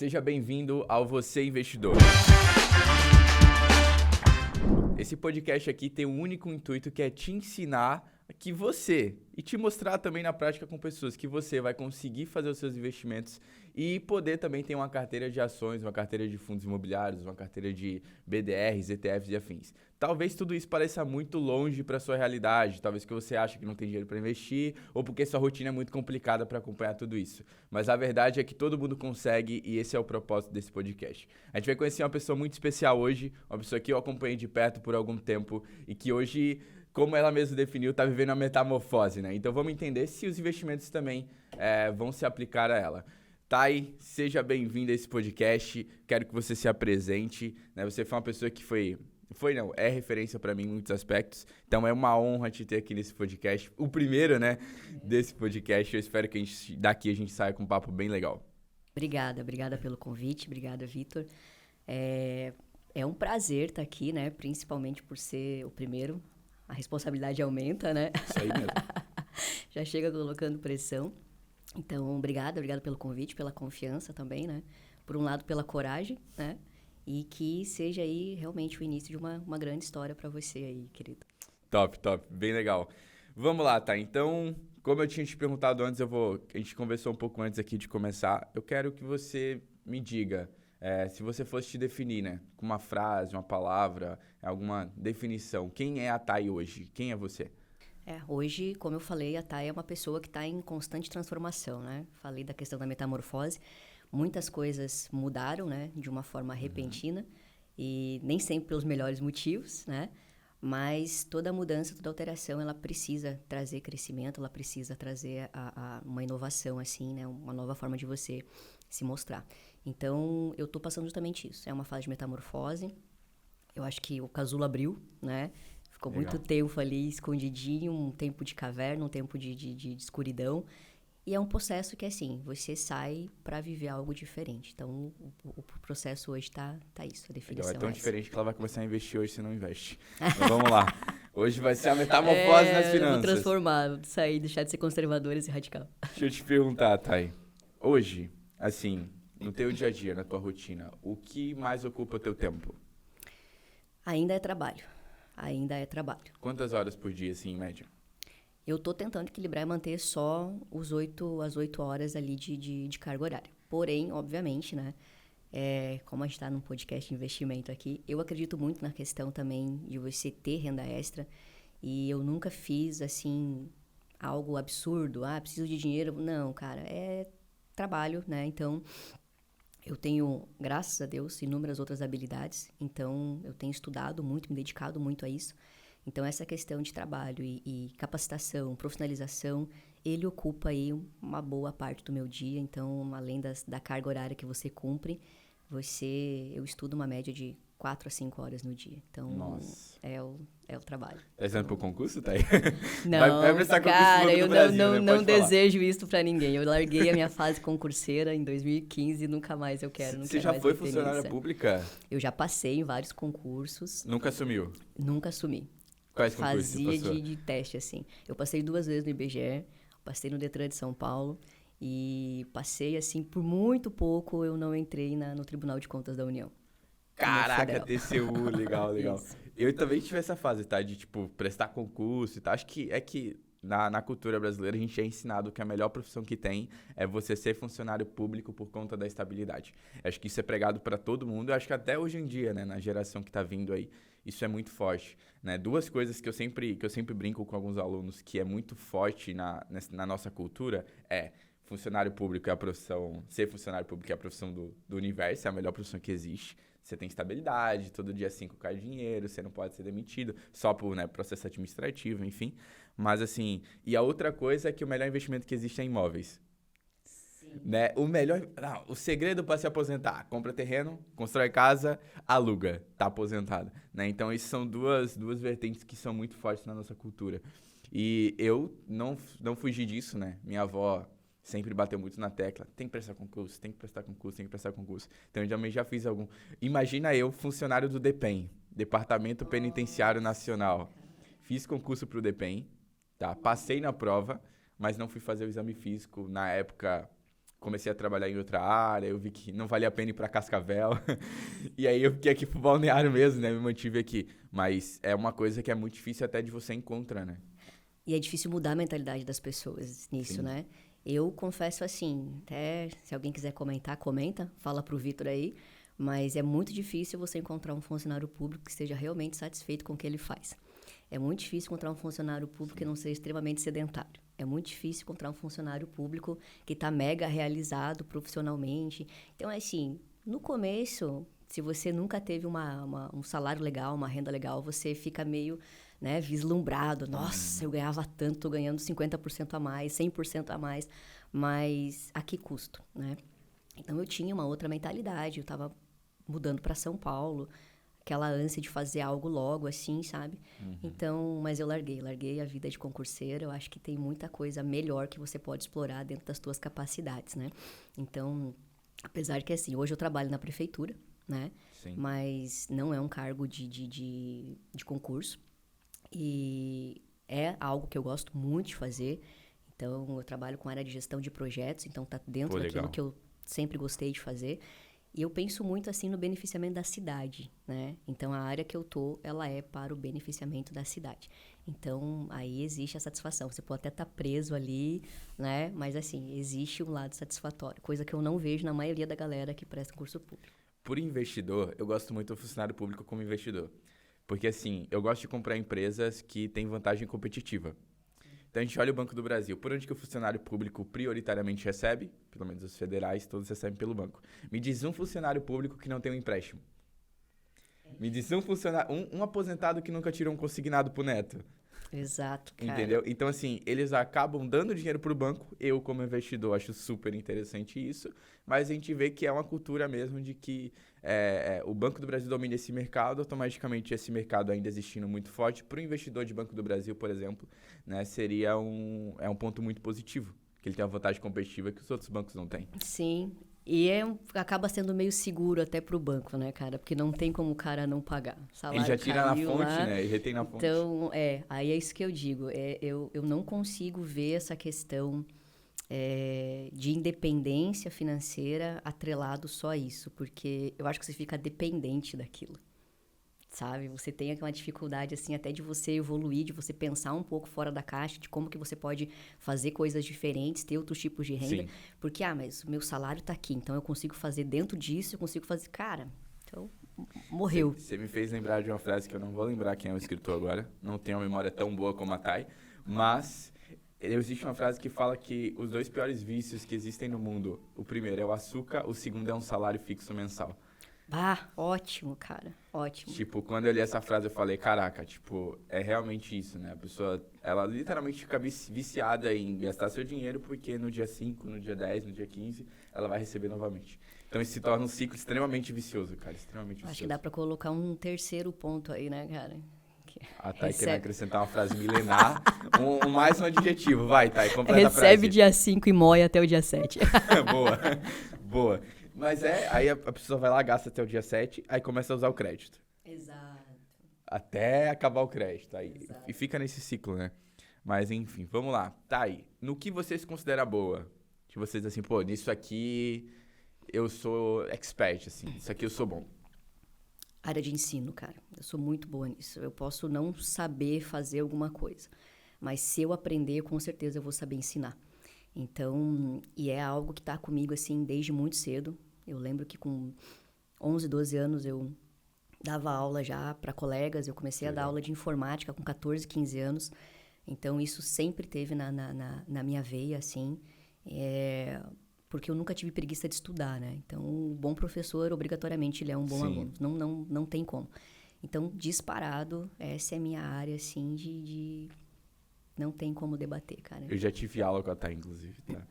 Seja bem-vindo ao Você Investidor. Esse podcast aqui tem um único intuito que é te ensinar que você, e te mostrar também na prática com pessoas, que você vai conseguir fazer os seus investimentos e poder também ter uma carteira de ações, uma carteira de fundos imobiliários, uma carteira de BDRs, ETFs e afins. Talvez tudo isso pareça muito longe para sua realidade, talvez que você acha que não tem dinheiro para investir ou porque sua rotina é muito complicada para acompanhar tudo isso. Mas a verdade é que todo mundo consegue e esse é o propósito desse podcast. A gente vai conhecer uma pessoa muito especial hoje, uma pessoa que eu acompanhei de perto por algum tempo e que hoje, como ela mesma definiu, está vivendo uma metamorfose, né? Então vamos entender se os investimentos também vão se aplicar a ela. Thay, seja bem-vindo a esse podcast, quero que você se apresente, né? Você foi uma pessoa que é referência para mim em muitos aspectos, então é uma honra te ter aqui nesse podcast, o primeiro, né, desse podcast. Eu espero que daqui a gente saia com um papo bem legal. Obrigada pelo convite, obrigada, Vitor. É um prazer estar aqui, né, principalmente por ser o primeiro, a responsabilidade aumenta, né? Isso aí mesmo. Já chega colocando pressão. Então, obrigada pelo convite, pela confiança também, né? Por um lado, pela coragem, né? E que seja aí realmente o início de uma grande história para você aí, querido. Top. Bem legal. Vamos lá, tá? Então, como eu tinha te perguntado antes, a gente conversou um pouco antes aqui de começar. Eu quero que você me diga, se você fosse te definir, né? Com uma frase, uma palavra, alguma definição. Quem é a Thay hoje? Quem é você? Hoje, como eu falei, a Thay é uma pessoa que está em constante transformação, né? Falei da questão da metamorfose. Muitas coisas mudaram, né? De uma forma repentina e nem sempre pelos melhores motivos, né? Mas toda mudança, toda alteração, ela precisa trazer crescimento, ela precisa trazer uma inovação, assim, né? Uma nova forma de você se mostrar. Então, eu estou passando justamente isso. É uma fase de metamorfose. Eu acho que o casulo abriu, né? Ficou Legal. muito tempo ali escondidinho, um tempo de caverna, um tempo de escuridão. E é um processo que, assim, você sai para viver algo diferente. Então, o processo hoje tá isso, a definição Legal, é tão essa. diferente que ela vai começar a investir hoje se não investe. Mas vamos lá. Hoje vai ser a metamorfose nas finanças. Eu vou transformar, sair, deixar de ser conservador e ser radical. Deixa eu te perguntar, Thay. Hoje, assim, no teu dia a dia, na tua rotina, o que mais ocupa o teu tempo? Ainda é trabalho. Quantas horas por dia, assim, em média? Eu estou tentando equilibrar e manter só as 8 horas ali de carga horária. Porém, obviamente, né? Como a gente está num podcast de investimento aqui, eu acredito muito na questão também de você ter renda extra. E eu nunca fiz, assim, algo absurdo. Preciso de dinheiro. Não, cara, é trabalho, né? Então, eu tenho, graças a Deus, inúmeras outras habilidades. Então, eu tenho estudado muito, me dedicado muito a isso. Então, essa questão de trabalho e capacitação, profissionalização, ele ocupa aí uma boa parte do meu dia. Então, além da carga horária que você cumpre, eu estudo uma média de 4 a 5 horas no dia. Então, Nossa. é o trabalho. Tá estudando pro concurso, Thay? Não, vai prestar concurso cara, no eu Brasil, não desejo isso pra ninguém. Eu larguei a minha fase concurseira em 2015 e nunca mais eu quero. Você já foi funcionária pública? Eu já passei em vários concursos. Nunca assumiu? Nunca assumi. Quais concursos Fazia você passou? de teste, assim. Eu passei 2 vezes no IBGE, passei no Detran de São Paulo e passei, assim, por muito pouco eu não entrei no Tribunal de Contas da União. Caraca, TCU, legal. Isso. Eu também tive essa fase, tá? De, tipo, prestar concurso e tal. Acho que na cultura brasileira a gente é ensinado que a melhor profissão que tem é você ser funcionário público por conta da estabilidade. Acho que isso é pregado pra todo mundo. Eu acho que até hoje em dia, né, na geração que tá vindo aí, isso é muito forte, né? 2 coisas que eu sempre brinco com alguns alunos que é muito forte na nossa cultura funcionário público é a profissão... Ser funcionário público é a profissão do universo, é a melhor profissão que existe. Você tem estabilidade, todo dia 5 cai dinheiro, você não pode ser demitido, só por, né, processo administrativo, enfim. Mas, assim... E a outra coisa é que o melhor investimento que existe é imóveis. Sim. Né? O segredo para se aposentar: compra terreno, constrói casa, aluga, tá aposentado, né? Então, isso são duas vertentes que são muito fortes na nossa cultura. E eu não fugi disso, né? Minha avó sempre bateu muito na tecla: tem que prestar concurso, tem que prestar concurso, tem que prestar concurso. Então, eu também já fiz algum... Imagina eu, funcionário do DPEM, Departamento Penitenciário Nacional. Fiz concurso pro DPEM, tá? Passei na prova, mas não fui fazer o exame físico na época... comecei a trabalhar em outra área, eu vi que não valia a pena ir pra Cascavel. E aí eu fiquei aqui pro Balneário mesmo, né? Me mantive aqui. Mas é uma coisa que é muito difícil até de você encontrar, né? E é difícil mudar a mentalidade das pessoas nisso, Sim. né? Eu confesso assim, até se alguém quiser comentar, comenta, fala pro Vitor aí, mas é muito difícil você encontrar um funcionário público que esteja realmente satisfeito com o que ele faz. É muito difícil encontrar um funcionário público que não seja extremamente sedentário. É muito difícil encontrar um funcionário público que está mega realizado profissionalmente. Então, assim, no começo, se você nunca teve um salário legal, uma renda legal, você fica meio, né, vislumbrado. Nossa, eu ganhava tanto, tô ganhando 50% a mais, 100% a mais. Mas a que custo, né? Então, eu tinha uma outra mentalidade. Eu estava mudando para São Paulo, aquela ânsia de fazer algo logo, assim, sabe? Então, mas eu larguei a vida de concurseira. Eu acho que tem muita coisa melhor que você pode explorar dentro das tuas capacidades, né? Então, apesar que, assim, hoje eu trabalho na prefeitura, né? Sim. Mas não é um cargo de concurso. E é algo que eu gosto muito de fazer. Então, eu trabalho com área de gestão de projetos, então tá dentro daquilo legal. que eu sempre gostei de fazer. E eu penso muito, assim, no beneficiamento da cidade, né? Então, a área que eu tô, ela é para o beneficiamento da cidade. Então, aí existe a satisfação. Você pode até estar preso ali, né? Mas, assim, existe um lado satisfatório. Coisa que eu não vejo na maioria da galera que presta concurso público. Por investidor, eu gosto muito do funcionário público como investidor. Porque, assim, eu gosto de comprar empresas que têm vantagem competitiva. Então, a gente olha o Banco do Brasil. Por onde que o funcionário público prioritariamente recebe? Pelo menos os federais, todos recebem pelo banco. Me diz um funcionário público que não tem um empréstimo. Me diz um funcionário, um aposentado que nunca tirou um consignado pro neto. Exato, cara. Entendeu? Então, assim, eles acabam dando dinheiro pro banco. Eu, como investidor, acho super interessante isso. Mas a gente vê que é uma cultura mesmo de que o Banco do Brasil domina esse mercado. Automaticamente, esse mercado ainda existindo muito forte. Para o investidor de Banco do Brasil, por exemplo, né, seria um ponto muito positivo. Que ele tem uma vantagem competitiva que os outros bancos não têm. Sim. E acaba sendo meio seguro até pro banco, né, cara? Porque não tem como o cara não pagar. O salário Ele já tira na caiu fonte, lá. né? E retém na fonte. Então, aí é isso que eu digo. Eu não consigo ver essa questão de independência financeira atrelado só a isso. Porque eu acho que você fica dependente daquilo. Sabe? Você tem uma dificuldade, assim, até de você evoluir, de você pensar um pouco fora da caixa, de como que você pode fazer coisas diferentes, ter outros tipos de renda. Sim. Porque, mas o meu salário tá aqui, então eu consigo fazer dentro disso, eu consigo fazer... Cara, então, morreu. Você me fez lembrar de uma frase que eu não vou lembrar quem é o escritor agora. Não tenho uma memória tão boa como a Thay. Mas existe uma frase que fala que os 2 piores vícios que existem no mundo, o primeiro é o açúcar, o segundo é um salário fixo mensal. Ah, ótimo, cara. Ótimo. Tipo, quando eu li essa frase, eu falei, caraca, tipo, é realmente isso, né? A pessoa, ela literalmente fica viciada em gastar seu dinheiro porque no dia 5, no dia 10, no dia 15, ela vai receber novamente. Então, isso se torna um ciclo extremamente vicioso, cara, extremamente vicioso. Acho que dá pra colocar um terceiro ponto aí, né, cara? A Thay querendo acrescentar uma frase milenar, mais um adjetivo. Vai, Thay, completa a frase. Recebe dia 5 e mói até o dia 7. Boa, boa. Mas aí a pessoa vai lá, gasta até o dia 7, aí começa a usar o crédito. Exato. Até acabar o crédito. Aí, Exato. e fica nesse ciclo, né? Mas enfim, vamos lá. Tá aí. No que você se considera boa? Que vocês assim, pô, nisso aqui eu sou expert, assim. Isso aqui eu sou bom. Área de ensino, cara. Eu sou muito boa nisso. Eu posso não saber fazer alguma coisa. Mas se eu aprender, com certeza eu vou saber ensinar. Então, e é algo que tá comigo, assim, desde muito cedo. Eu lembro que com 11, 12 anos eu dava aula já para colegas. Eu comecei a dar aula de informática com 14, 15 anos. Então, isso sempre teve na minha veia, assim. Porque eu nunca tive preguiça de estudar, né? Então, um bom professor, obrigatoriamente, ele é um bom aluno. Não tem como. Então, disparado, essa é a minha área, assim, de não tem como debater, cara. Eu já tive aula com a Thay, inclusive, tá?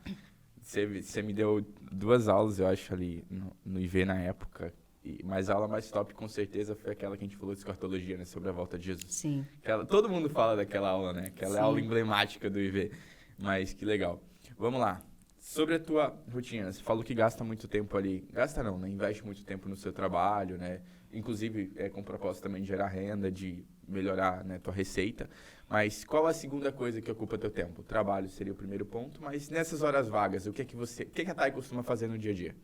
Você me deu 2 aulas, eu acho, ali no IV na época. Mas a aula mais top, com certeza, foi aquela que a gente falou de escartologia, né? Sobre a volta de Jesus. Sim. Todo mundo fala daquela aula, né? Aquela é a aula emblemática do IV. Mas que legal. Vamos lá. Sobre a tua rotina, você falou que gasta muito tempo ali. Gasta não, né? Investe muito tempo no seu trabalho, né? Inclusive, com o propósito também de gerar renda, de melhorar, né, tua receita. Mas qual a segunda coisa que ocupa teu tempo? O trabalho seria o primeiro ponto, mas nessas horas vagas, o que que a Thay costuma fazer no dia a dia?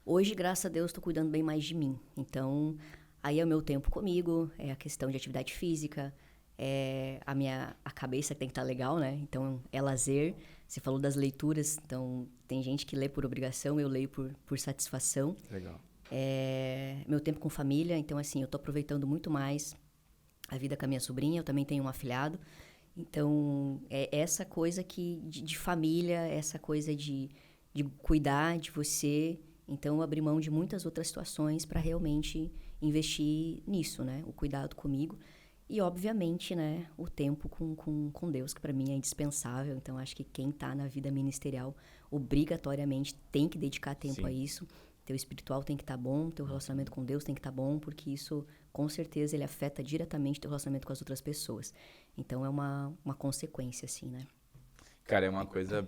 Hoje, graças a Deus, estou cuidando bem mais de mim. Então, aí é o meu tempo comigo, é a questão de atividade física, é a cabeça que tem que estar legal, né? Então, é lazer. Você falou das leituras, então tem gente que lê por obrigação, eu leio por satisfação. Legal. Meu tempo com família, então assim, eu estou aproveitando muito mais a vida com a minha sobrinha, eu também tenho um afilhado. Então, é essa coisa de família, essa coisa de cuidar de você. Então, eu abri mão de muitas outras situações para realmente investir nisso, né? O cuidado comigo. E, obviamente, né, o tempo com Deus, que para mim é indispensável. Então, acho que quem está na vida ministerial, obrigatoriamente, tem que dedicar tempo a isso. Teu espiritual tem que estar bom, teu relacionamento com Deus tem que estar bom, porque isso, com certeza, ele afeta diretamente teu relacionamento com as outras pessoas. Então, é uma consequência, assim, né? Cara, é uma coisa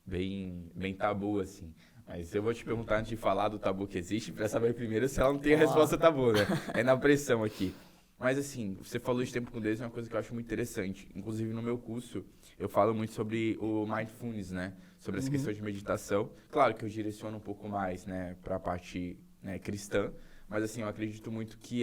bem tabu, assim. Mas eu vou te perguntar antes de falar do tabu que existe, pra saber primeiro se ela não tem a resposta tabu, né? É na pressão aqui. Mas assim, você falou de tempo com Deus, é uma coisa que eu acho muito interessante. Inclusive, no meu curso, eu falo muito sobre o mindfulness, né? Sobre essa questão de meditação. Claro que eu direciono um pouco mais, né, pra parte, né, cristã. Mas assim, eu acredito muito que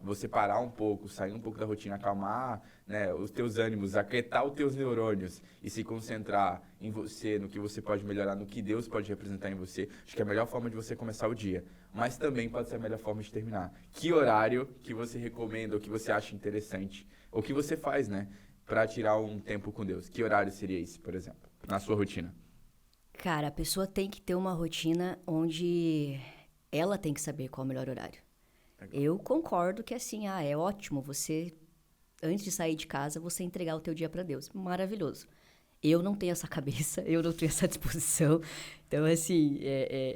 você parar um pouco, sair um pouco da rotina, acalmar, né, os teus ânimos, aquietar os teus neurônios e se concentrar em você, no que você pode melhorar, no que Deus pode representar em você, acho que é a melhor forma de você começar o dia. Mas também pode ser a melhor forma de terminar. Que horário que você recomenda, ou que você acha interessante, ou que você faz, né, para tirar um tempo com Deus? Que horário seria esse, por exemplo, na sua rotina? Cara, a pessoa tem que ter uma rotina onde ela tem que saber qual é o melhor horário. Legal. Eu concordo que assim, é ótimo você, antes de sair de casa, você entregar o teu dia para Deus. Maravilhoso. Eu não tenho essa cabeça, eu não tenho essa disposição. Então, assim,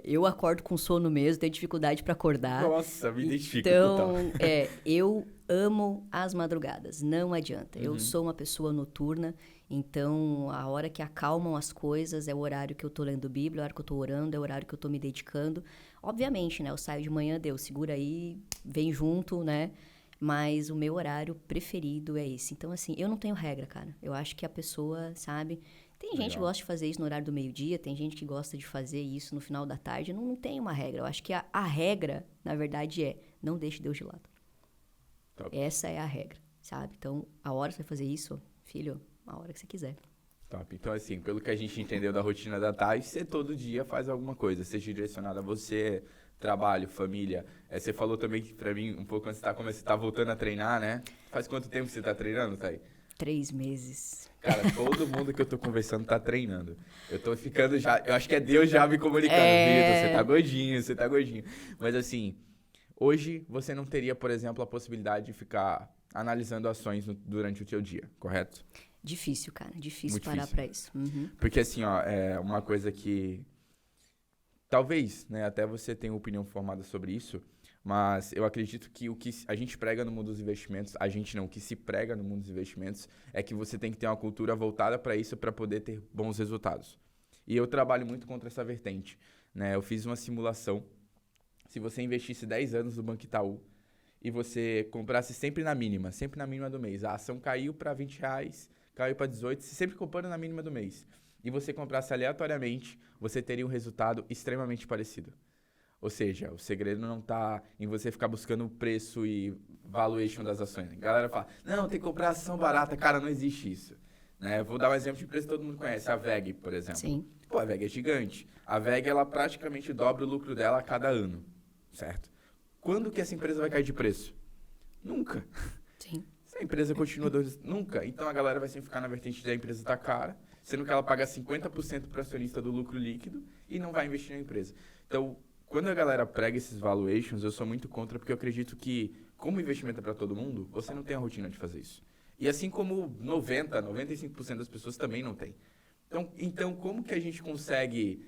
eu acordo com sono mesmo, tenho dificuldade para acordar. Nossa, me identifico Então, total. eu amo as madrugadas, não adianta. Eu sou uma pessoa noturna, então a hora que acalmam as coisas é o horário que eu tô lendo Bíblia, é a hora que eu tô orando, é o horário que eu tô me dedicando. Obviamente, né, eu saio de manhã, Deus, segura aí, vem junto, né? Mas o meu horário preferido é esse. Então, assim, eu não tenho regra, cara. Eu acho que a pessoa, sabe... Tem gente que gosta de fazer isso no horário do meio-dia, tem gente que gosta de fazer isso no final da tarde. Não tem uma regra. Eu acho que a regra, na verdade, não deixe Deus de lado. Top. Essa é a regra, sabe? Então, a hora que você vai fazer isso, filho, a hora que você quiser. Top. Então, assim, pelo que a gente entendeu da rotina da Thay, você todo dia faz alguma coisa, seja direcionada a você, trabalho, família. Você falou também que pra mim, um pouco antes como você tá voltando a treinar, né? Faz quanto tempo você tá treinando, Thay? 3 meses. Cara, todo mundo que eu tô conversando tá treinando. Eu tô ficando já... Eu acho que é Deus já me comunicando. Vitor, você tá gordinho, você tá gordinho. Mas assim, hoje você não teria, por exemplo, a possibilidade de ficar analisando ações durante o seu dia, correto? Difícil, cara. Difícil Muito parar difícil. pra isso. Uhum. Porque assim, ó, é uma coisa que... Talvez, né, até você tenha opinião formada sobre isso, mas eu acredito que o que a gente prega no mundo dos investimentos, o que se prega no mundo dos investimentos é que você tem que ter uma cultura voltada para isso para poder ter bons resultados. E eu trabalho muito contra essa vertente, né? Eu fiz uma simulação. Se você investisse 10 anos no Banco Itaú e você comprasse sempre na mínima do mês, a ação caiu para R$20, caiu para 18, você sempre comprando na mínima do mês, e você comprasse aleatoriamente, você teria um resultado extremamente parecido. Ou seja, o segredo não está em você ficar buscando o preço e valuation das ações. A galera fala, não, tem que comprar ação barata. Cara, não existe isso. Né? Vou dar um exemplo de empresa que todo mundo conhece, a VEG, por exemplo. Sim. Pô, a VEG é gigante. A VEG, ela praticamente dobra o lucro dela a cada ano, certo? Quando que essa empresa vai cair de preço? Nunca. Sim. Se a empresa continua... Nunca. Então a galera vai sempre ficar na vertente da empresa tá cara, sendo que ela paga 50% para o acionista do lucro líquido e não vai investir na empresa. Então... Quando a galera prega esses valuations, eu sou muito contra, porque eu acredito que, como investimento é para todo mundo, você não tem a rotina de fazer isso. E assim como 95% das pessoas também não tem. Então como que a gente consegue,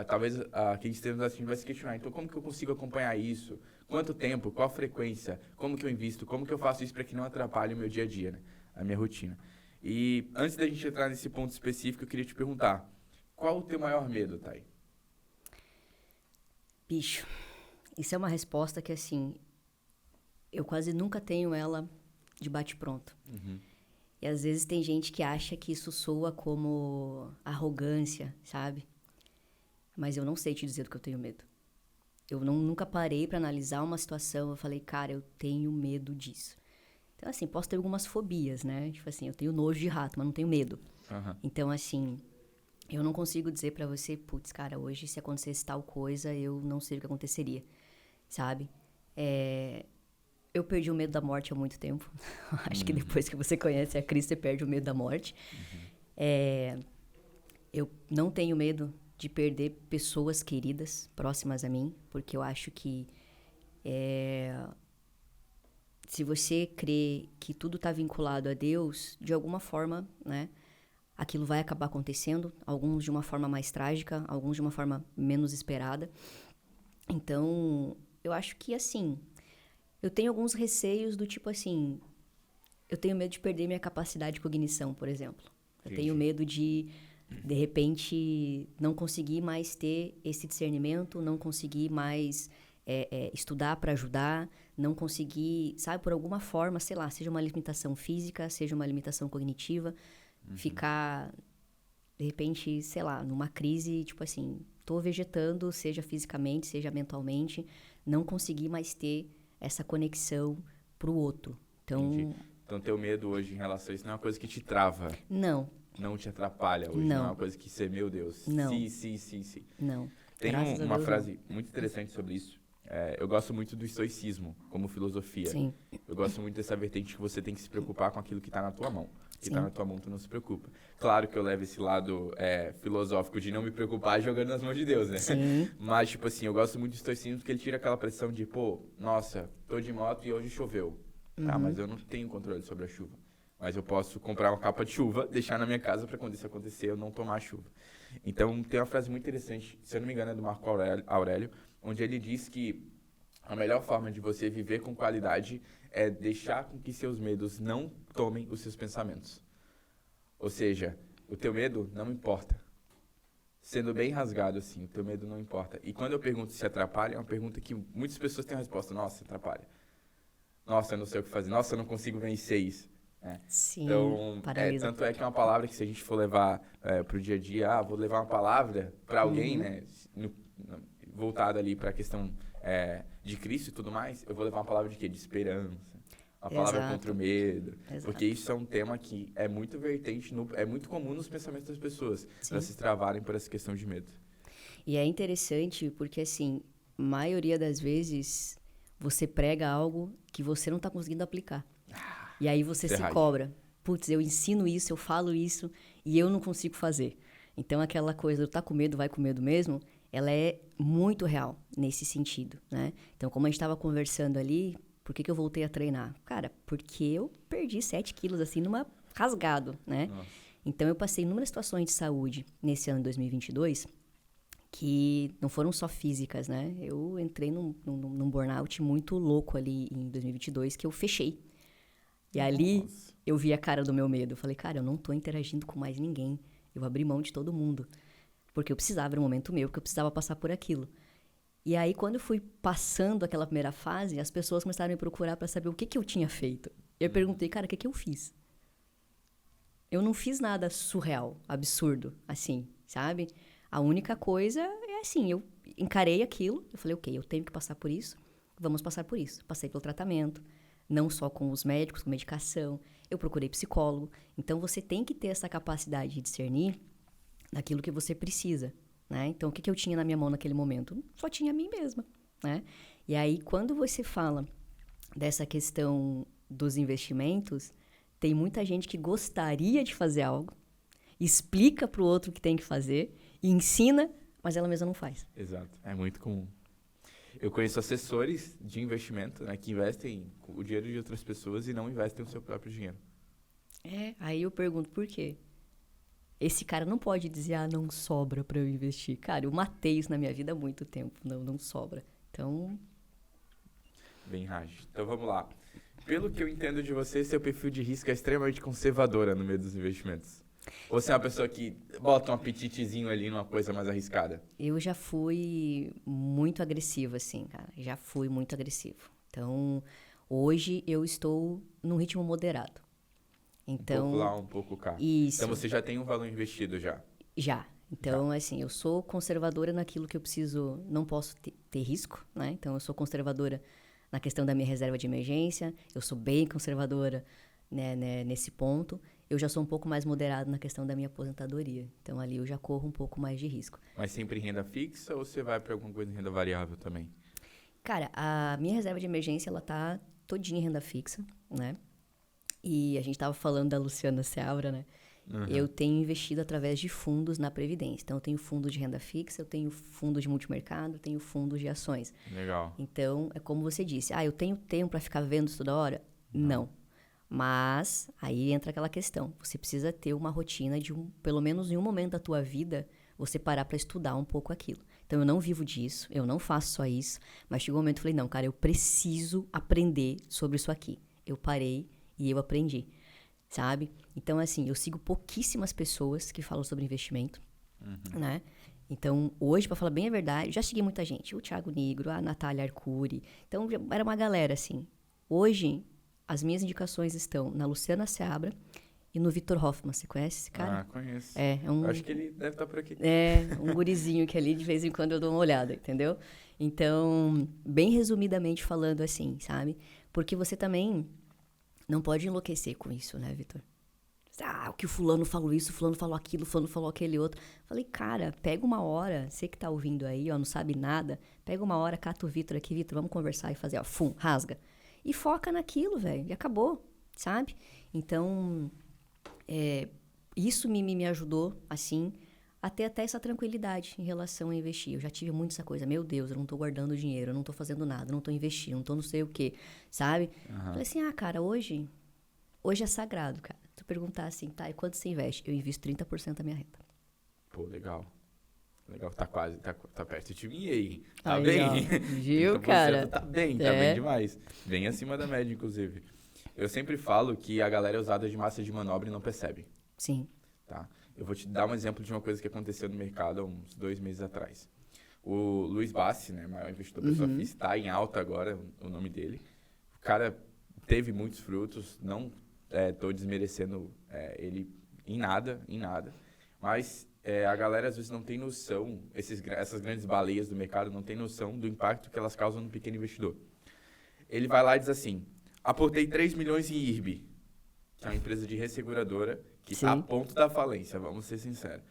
talvez quem esteja nos assistindo vai se questionar, então como que eu consigo acompanhar isso? Quanto tempo? Qual a frequência? Como que eu invisto? Como que eu faço isso para que não atrapalhe o meu dia a dia, né? A minha rotina? E antes da gente entrar nesse ponto específico, eu queria te perguntar, qual o teu maior medo, Thay? Bicho, isso é uma resposta que, assim, eu quase nunca tenho ela de bate-pronto. Uhum. E às vezes tem gente que acha que isso soa como arrogância, sabe? Mas eu não sei te dizer do que eu tenho medo. Eu nunca parei para analisar uma situação, eu falei, cara, eu tenho medo disso. Então, assim, posso ter algumas fobias, né? Tipo assim, eu tenho nojo de rato, mas não tenho medo. Uhum. Então, assim, eu não consigo dizer pra você, putz, cara, hoje se acontecesse tal coisa, eu não sei o que aconteceria, sabe? Eu perdi o medo da morte há muito tempo. Acho que depois que você conhece a Cristo, você perde o medo da morte. Eu não tenho medo de perder pessoas queridas próximas a mim, porque eu acho que se você crê que tudo está vinculado a Deus, de alguma forma, né, aquilo vai acabar acontecendo, alguns de uma forma mais trágica, alguns de uma forma menos esperada. Então, eu acho que, assim, eu tenho alguns receios do tipo assim, eu tenho medo de perder minha capacidade de cognição, por exemplo. Eu tenho medo de repente, não conseguir mais ter esse discernimento, não conseguir mais estudar para ajudar, não conseguir, sabe, por alguma forma, sei lá, seja uma limitação física, seja uma limitação cognitiva, ficar, de repente, sei lá, numa crise, tipo assim, tô vegetando, seja fisicamente, seja mentalmente, não conseguir mais ter essa conexão pro outro. Então, Então, teu medo hoje em relação a isso não é uma coisa que te trava. não. Não te atrapalha hoje. Não é uma coisa que você, meu Deus. Não. Sim. Não. Tem Graças a uma Deus, frase muito interessante sobre isso. Eu gosto muito do estoicismo como filosofia. Sim. Eu gosto muito dessa vertente que você tem que se preocupar com aquilo que está na tua mão. O que Sim. está na tua mão, tu não se preocupa. Claro que eu levo esse lado filosófico de não me preocupar jogando nas mãos de Deus, né? Sim. Mas, tipo assim, eu gosto muito do estoicismo porque ele tira aquela pressão de, pô, nossa, tô de moto e hoje choveu. Tá, mas eu não tenho controle sobre a chuva. Mas eu posso comprar uma capa de chuva, deixar na minha casa para quando isso acontecer eu não tomar chuva. Então, tem uma frase muito interessante, se eu não me engano é do Marco Aurélio, onde ele diz que a melhor forma de você viver com qualidade é deixar com que seus medos não tomem os seus pensamentos. Ou seja, o teu medo não importa. Sendo bem rasgado assim, o teu medo não importa. E quando eu pergunto se atrapalha, é uma pergunta que muitas pessoas têm a resposta, nossa, atrapalha. Nossa, eu não sei o que fazer. Nossa, eu não consigo vencer isso. Sim, Então, paralisa. tanto é que é uma palavra que se a gente for levar pro dia a dia, vou levar uma palavra para alguém, né, voltada ali para a questão de Cristo e tudo mais, eu vou levar uma palavra de quê? De esperança. Uma palavra Exato. contra o medo. Exato. Porque isso é um tema que é muito vertente, é muito comum nos pensamentos das pessoas, Sim. para se travarem por essa questão de medo. E é interessante porque, assim, maioria das vezes você prega algo que você não está conseguindo aplicar. E aí você se cobra. Putz, eu ensino isso, eu falo isso e eu não consigo fazer. Então, aquela coisa do tá com medo, vai com medo mesmo, ela é muito real nesse sentido, né? Então, como a gente estava conversando ali, por que eu voltei a treinar? Cara, porque eu perdi 7 quilos, assim, rasgado, né? Nossa. Então, eu passei inúmeras situações de saúde nesse ano de 2022 que não foram só físicas, né? Eu entrei num burnout muito louco ali em 2022 que eu fechei. E ali eu vi a cara do meu medo. Eu falei, cara, eu não tô interagindo com mais ninguém. Eu abri mão de todo mundo. Porque eu precisava, era um momento meu, que eu precisava passar por aquilo. E aí, quando eu fui passando aquela primeira fase, as pessoas começaram a me procurar para saber o que eu tinha feito. Eu perguntei, cara, o que eu fiz? Eu não fiz nada surreal, absurdo, assim, sabe? A única coisa é assim, eu encarei aquilo, eu falei, ok, eu tenho que passar por isso, vamos passar por isso. Passei pelo tratamento, não só com os médicos, com medicação, eu procurei psicólogo. Então, você tem que ter essa capacidade de discernir daquilo que você precisa, né? Então, o que eu tinha na minha mão naquele momento? Só tinha a mim mesma, né? E aí, quando você fala dessa questão dos investimentos, tem muita gente que gostaria de fazer algo, explica para o outro o que tem que fazer, e ensina, mas ela mesma não faz. Exato, é muito comum. Eu conheço assessores de investimento, né, que investem o dinheiro de outras pessoas e não investem o seu próprio dinheiro. Aí eu pergunto por quê? Esse cara não pode dizer, não sobra para eu investir. Cara, eu matei isso na minha vida há muito tempo, não sobra. Então... Bem, Raj. Então vamos lá. Pelo que eu entendo de você, seu perfil de risco é extremamente conservadora no meio dos investimentos. Ou você é uma pessoa que bota um apetitezinho ali numa coisa mais arriscada? Eu já fui muito agressiva, assim, cara. Já fui muito agressivo. Então, Hoje eu estou num ritmo moderado. Então, Um pouco lá, um pouco cá. isso. Então você já tem um valor investido já. Já. Então, assim, eu sou conservadora naquilo que eu preciso, não posso ter risco, né? Então, eu sou conservadora na questão da minha reserva de emergência, eu sou bem conservadora, né, nesse ponto. Eu já sou um pouco mais moderado na questão da minha aposentadoria. Então, ali eu já corro um pouco mais de risco. Mas sempre em renda fixa ou você vai para alguma coisa em renda variável também? Cara, a minha reserva de emergência, ela tá todinha em renda fixa, né? E a gente tava falando da Luciana Seabra, né? Eu tenho investido através de fundos na Previdência. Então, eu tenho fundo de renda fixa, eu tenho fundo de multimercado, eu tenho fundo de ações. Legal. Então, é como você disse. Eu tenho tempo para ficar vendo isso toda hora? Não. Mas, aí entra aquela questão. Você precisa ter uma rotina de, pelo menos em um momento da tua vida, você parar para estudar um pouco aquilo. Então, eu não vivo disso, eu não faço só isso. Mas chegou um momento que eu falei, não, cara, eu preciso aprender sobre isso aqui. Eu parei e eu aprendi. Sabe? Então, assim, eu sigo pouquíssimas pessoas que falam sobre investimento, né? Então, hoje, para falar bem a verdade, já segui muita gente. O Thiago Nigro, a Natália Arcuri. Então, era uma galera, assim. Hoje, as minhas indicações estão na Luciana Seabra e no Vitor Hoffman. Você conhece esse cara? Conheço. Eu acho que ele deve estar por aqui. um gurizinho que ali, de vez em quando, eu dou uma olhada, entendeu? Então, bem resumidamente falando assim, sabe? Porque você também não pode enlouquecer com isso, né, Vitor? O que o fulano falou isso, o fulano falou aquilo, o fulano falou aquele outro. Falei, cara, pega uma hora, você que tá ouvindo aí, ó, não sabe nada, pega uma hora, cata o Vitor aqui, Vitor, vamos conversar e fazer, ó, rasga. E foca naquilo, velho, e acabou, sabe? Então, isso me ajudou, assim, a ter até essa tranquilidade em relação a investir. Eu já tive muito essa coisa, meu Deus, eu não tô guardando dinheiro, eu não tô fazendo nada, eu não tô investindo, não tô não sei o quê, sabe? Falei assim, cara, hoje é sagrado, cara. Tu perguntar assim, e quanto você investe? Eu invisto 30% da minha renda. Pô, legal. Legal, tá quase, tá perto de mim aí. Tá Aí, bem? ó, viu, cara? Tá bem demais. Bem acima da média, inclusive. Eu sempre falo que a galera é usada de massa de manobra e não percebe. Sim. Tá? Eu vou te dar um exemplo de uma coisa que aconteceu no mercado há uns 2 meses atrás. O Luiz Bassi, né, maior investidor pessoa física, está em alta agora, o nome dele. O cara teve muitos frutos, não estou desmerecendo ele em nada, mas a galera às vezes não tem noção, essas grandes baleias do mercado não tem noção do impacto que elas causam no pequeno investidor. Ele vai lá e diz assim, aportei 3 milhões em IRB, que é uma empresa de resseguradora que está a ponto da falência, vamos ser sinceros.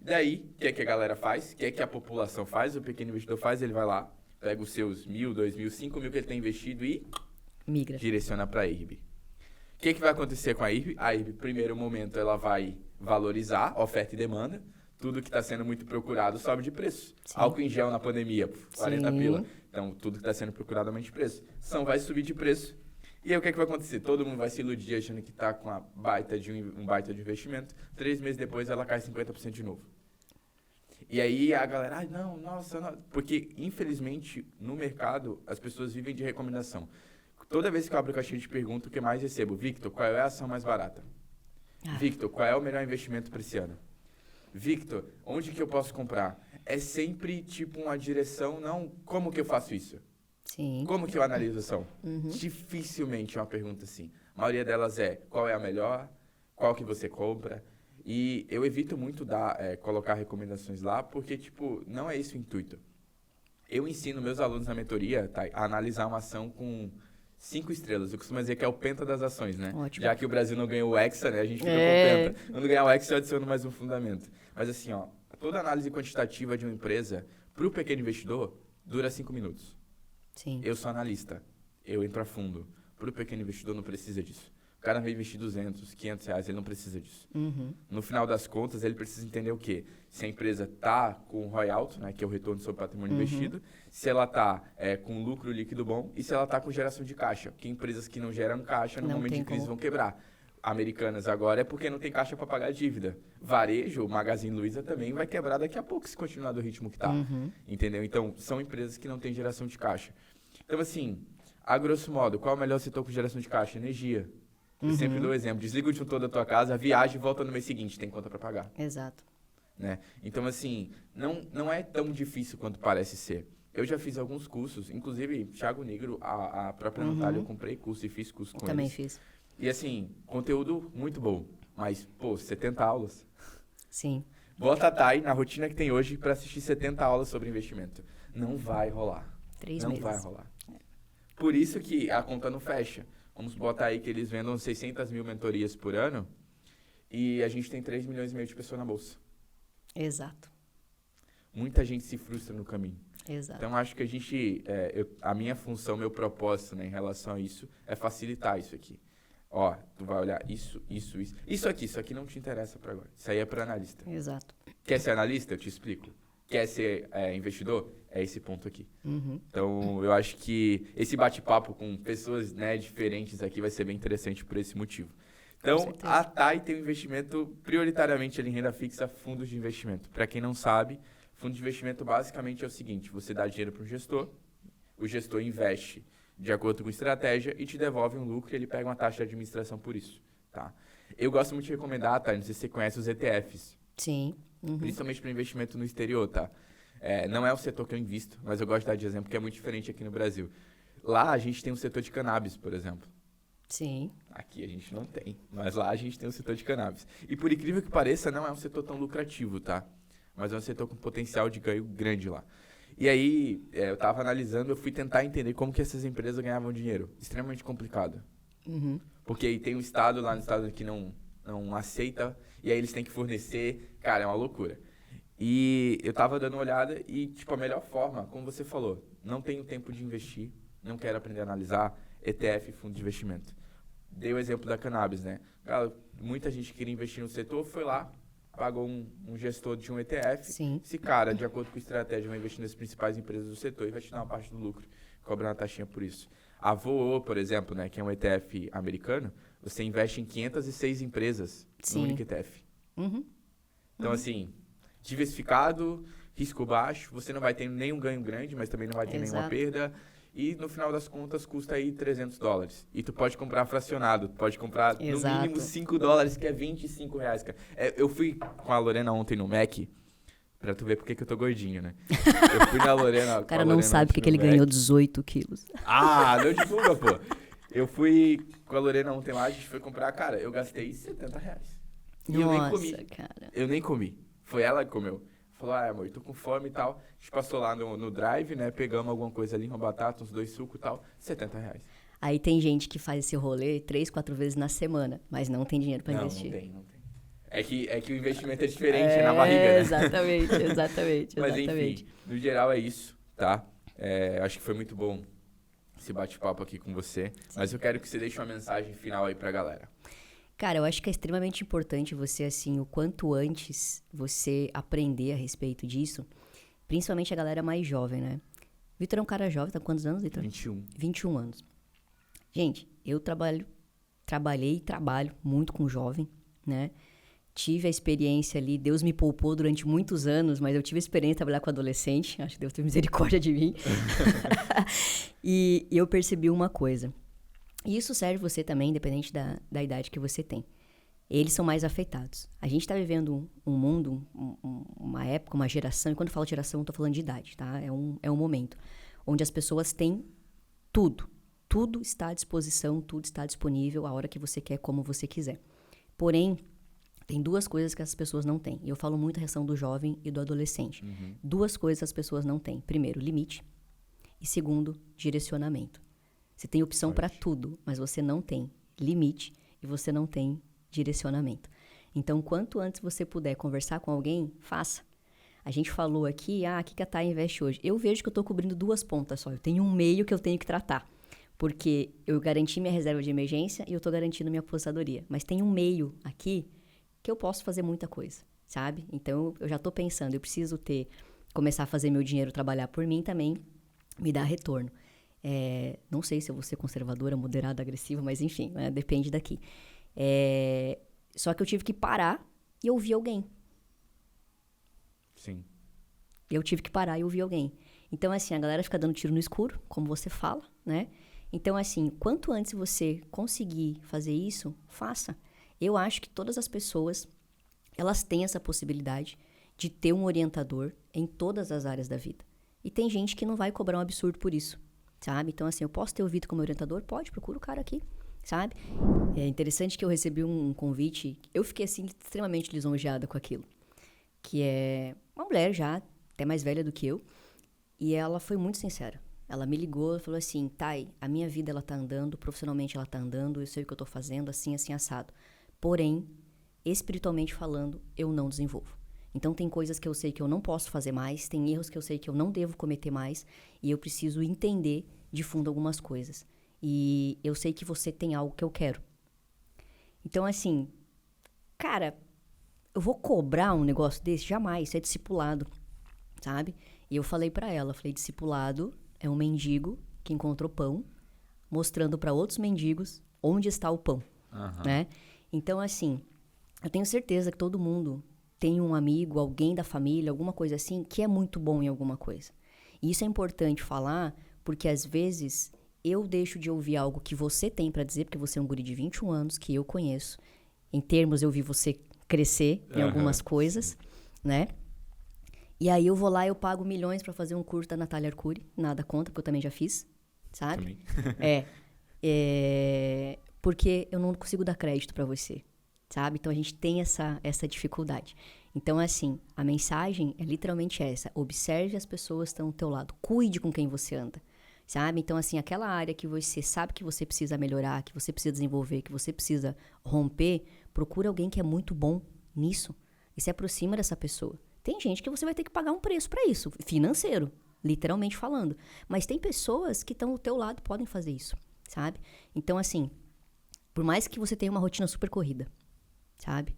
Daí, o que é que a galera faz? O que é que a população faz? O pequeno investidor faz, ele vai lá, pega os seus 1.000, 2.000, 5.000 que ele tem investido e migra, direciona para a IRB. O que vai acontecer com a IRB? A IRB, primeiro momento, ela vai valorizar oferta e demanda. Tudo que está sendo muito procurado sobe de preço. Sim. Álcool em gel na pandemia, 40 pila. Então, tudo que está sendo procurado aumenta de preço. Ação vai subir de preço. E aí, o que vai acontecer? Todo mundo vai se iludir achando que está com um baita de investimento. 3 meses depois, ela cai 50% de novo. E aí, a galera, não. Porque, infelizmente, no mercado, as pessoas vivem de recomendação. Toda vez que eu abro a caixinha de perguntas, o que mais recebo? Victor, qual é a ação mais barata? Victor, qual é o melhor investimento para esse ano? Victor, onde que eu posso comprar? É sempre tipo uma direção, não como que eu faço isso? Sim. Como que eu analiso a ação? Dificilmente é uma pergunta assim. A maioria delas é, qual é a melhor? Qual que você compra? E eu evito muito colocar recomendações lá, porque tipo, não é esse o intuito. Eu ensino meus alunos na mentoria a analisar uma ação com 5 estrelas. Eu costumo dizer que é o penta das ações, né? Ótimo. Já que o Brasil não ganhou o Hexa, né? A gente fica com o penta. Quando ganhar o Hexa, eu adiciono mais um fundamento. Mas assim, ó, toda análise quantitativa de uma empresa, para o pequeno investidor, dura 5 minutos. Sim. Eu sou analista. Eu entro a fundo. Para o pequeno investidor, não precisa disso. O cara vai investir 200, 500 reais, ele não precisa disso. No final das contas, ele precisa entender o quê? Se a empresa está com o ROI alto, né, que é o retorno sobre o patrimônio investido, se ela está com lucro líquido bom e se ela está com geração de caixa. Porque empresas que não geram caixa, no momento de crise, vão quebrar. Americanas agora é porque não tem caixa para pagar a dívida. Varejo, o Magazine Luiza também vai quebrar daqui a pouco se continuar do ritmo que está. Entendeu? Então, são empresas que não têm geração de caixa. Então, assim, a grosso modo, qual é o melhor setor com geração de caixa? Energia. Eu sempre dou o exemplo. Desliga o disjuntor da tua casa, viaja e volta no mês seguinte. Tem conta para pagar. Exato. Né? Então, assim, não é tão difícil quanto parece ser. Eu já fiz alguns cursos, inclusive Thiago Negro, a própria Natália, eu comprei curso e fiz curso com Também eles. fiz. E assim, conteúdo muito bom, mas, pô, 70 aulas. Sim. Bota a Thay na rotina que tem hoje pra assistir 70 aulas sobre investimento. Não vai rolar. 3 não meses. vai rolar. Por isso que a conta não fecha. Vamos botar aí que eles vendam 600 mil mentorias por ano e a gente tem 3 milhões e meio de pessoas na bolsa. Exato. Muita gente se frustra no caminho. Exato. Então, acho que a gente... a minha função, meu propósito, né, em relação a isso é facilitar isso aqui. Ó, tu vai olhar isso. Isso aqui não te interessa pra agora. Isso aí é pra analista. Exato. Quer ser analista? Eu te explico. Quer ser investidor? É esse ponto aqui. Então, eu acho que esse bate-papo com pessoas, né, diferentes aqui vai ser bem interessante por esse motivo. Então, a Thay tem um investimento prioritariamente ali em renda fixa, fundos de investimento. Para quem não sabe, fundo de investimento basicamente é o seguinte, você dá dinheiro para um gestor, o gestor investe de acordo com estratégia e te devolve um lucro e ele pega uma taxa de administração por isso, tá? Eu gosto muito de recomendar, tá? Não sei se você conhece os ETFs. Sim. Principalmente para investimento no exterior, tá? Não é o setor que eu invisto, mas eu gosto de dar de exemplo, porque é muito diferente aqui no Brasil. Lá a gente tem um setor de cannabis, por exemplo. Sim. Aqui a gente não tem, mas lá a gente tem um setor de cannabis. E por incrível que pareça, não é um setor tão lucrativo, tá? Mas é um setor com potencial de ganho grande lá. E aí, eu tava analisando, eu fui tentar entender como que essas empresas ganhavam dinheiro. Extremamente complicado. Porque aí tem um estado lá no estado que não aceita, e aí eles têm que fornecer. Cara, é uma loucura. E eu tava dando uma olhada e, tipo, a melhor forma, como você falou, não tenho tempo de investir, não quero aprender a analisar ETF, fundo de investimento. Dei o exemplo da cannabis, né? Cara, muita gente queria investir no setor, foi lá, pagou um gestor de um ETF. Sim. Esse cara, de acordo com a estratégia, vai investir nas principais empresas do setor e vai te dar uma parte do lucro, cobrar uma taxinha por isso. A Voo, por exemplo, né, que é um ETF americano, você investe em 506 empresas no único ETF. Então, assim, diversificado, risco baixo, você não vai ter nenhum ganho grande, mas também não vai ter nenhuma perda. E no final das contas custa aí $300. E tu pode comprar fracionado, tu pode comprar no mínimo $5, que é R$25, cara. Eu fui com a Lorena ontem no Mac, pra tu ver porque que eu tô gordinho, né? Eu fui na Lorena... O cara não sabe porque ele ganhou 18 quilos. Ah, não divulga, pô. Eu fui com a Lorena ontem lá, a gente foi comprar, cara, eu gastei R$70. E eu nem comi. Cara. Eu nem comi. Foi ela que comeu. Falou, amor, tô com fome e tal. A gente passou lá no drive, né? Pegamos alguma coisa ali, uma batata, uns 2 sucos e tal. R$70. Aí tem gente que faz esse rolê 3, 4 vezes na semana, mas não tem dinheiro pra investir. Não tem. É que o investimento é diferente na barriga, né? Exatamente. Mas enfim, no geral é isso, tá? Acho que foi muito bom esse bate-papo aqui com você. Sim. Mas eu quero que você deixe uma mensagem final aí pra galera. Cara, eu acho que é extremamente importante você, assim, o quanto antes você aprender a respeito disso, principalmente a galera mais jovem, né? Vitor é um cara jovem, tá com quantos anos, Vitor? 21. 21 anos. Gente, eu trabalhei e trabalho muito com jovem, né? Tive a experiência ali, Deus me poupou durante muitos anos, mas eu tive a experiência de trabalhar com adolescente, acho que Deus teve misericórdia de mim. E eu percebi uma coisa. E isso serve você também, independente da idade que você tem. Eles são mais afetados. A gente está vivendo um mundo, uma época, uma geração, e quando eu falo geração, eu estou falando de idade, tá? É um momento onde as pessoas têm tudo. Tudo está à disposição, tudo está disponível a hora que você quer, como você quiser. Porém, tem 2 coisas que as pessoas não têm. E eu falo muito a questão do jovem e do adolescente. 2 coisas as pessoas não têm. Primeiro, limite. E segundo, direcionamento. Você tem opção para tudo, mas você não tem limite e você não tem direcionamento. Então, quanto antes você puder conversar com alguém, faça. A gente falou aqui, o que a Thay investe hoje? Eu vejo que eu estou cobrindo 2 pontas só. Eu tenho um meio que eu tenho que tratar. Porque eu garanti minha reserva de emergência e eu estou garantindo minha aposentadoria. Mas tem um meio aqui que eu posso fazer muita coisa, sabe? Então, eu já estou pensando, eu preciso começar a fazer meu dinheiro trabalhar por mim também, me dar retorno. Não sei se eu vou ser conservadora, moderada, agressiva, mas enfim, né? Depende daqui. Só que eu tive que parar e ouvir alguém. Sim. Eu tive que parar e ouvir alguém. Então, assim, a galera fica dando tiro no escuro, como você fala, né? Então, assim, quanto antes você conseguir fazer isso, faça. Eu acho que todas as pessoas, elas têm essa possibilidade de ter um orientador em todas as áreas da vida. E tem gente que não vai cobrar um absurdo por isso, sabe? Então, assim, eu posso ter o Vitor como orientador? Pode, procura o cara aqui, sabe? É interessante que eu recebi um convite, eu fiquei, assim, extremamente lisonjeada com aquilo. Que é uma mulher já, até mais velha do que eu, e ela foi muito sincera. Ela me ligou e falou assim, Thay, a minha vida ela tá andando, profissionalmente ela tá andando, eu sei o que eu tô fazendo, assim, assim, assado. Porém, espiritualmente falando, eu não desenvolvo. Então, tem coisas que eu sei que eu não posso fazer mais, tem erros que eu sei que eu não devo cometer mais, e eu preciso entender de fundo algumas coisas. E eu sei que você tem algo que eu quero. Então, assim, cara, eu vou cobrar um negócio desse? Jamais, isso é discipulado, sabe? E eu falei pra ela, falei, discipulado é um mendigo que encontrou pão, mostrando pra outros mendigos onde está o pão, né? Então, assim, eu tenho certeza que todo mundo tem um amigo, alguém da família, alguma coisa assim, que é muito bom em alguma coisa. E isso é importante falar, porque às vezes eu deixo de ouvir algo que você tem pra dizer, porque você é um guri de 21 anos, que eu conheço. Em termos, eu vi você crescer em algumas coisas, né? E aí eu vou lá e eu pago milhões pra fazer um curso da Natália Arcuri. Nada contra, porque eu também já fiz, sabe? Porque eu não consigo dar crédito pra você, sabe? Então a gente tem essa dificuldade. Então, assim, a mensagem é literalmente essa. Observe as pessoas que estão ao teu lado. Cuide com quem você anda, sabe? Então, assim, aquela área que você sabe que você precisa melhorar, que você precisa desenvolver, que você precisa romper, procura alguém que é muito bom nisso e se aproxima dessa pessoa. Tem gente que você vai ter que pagar um preço para isso, financeiro, literalmente falando. Mas tem pessoas que estão ao teu lado podem fazer isso, sabe? Então, assim, por mais que você tenha uma rotina super corrida, sabe?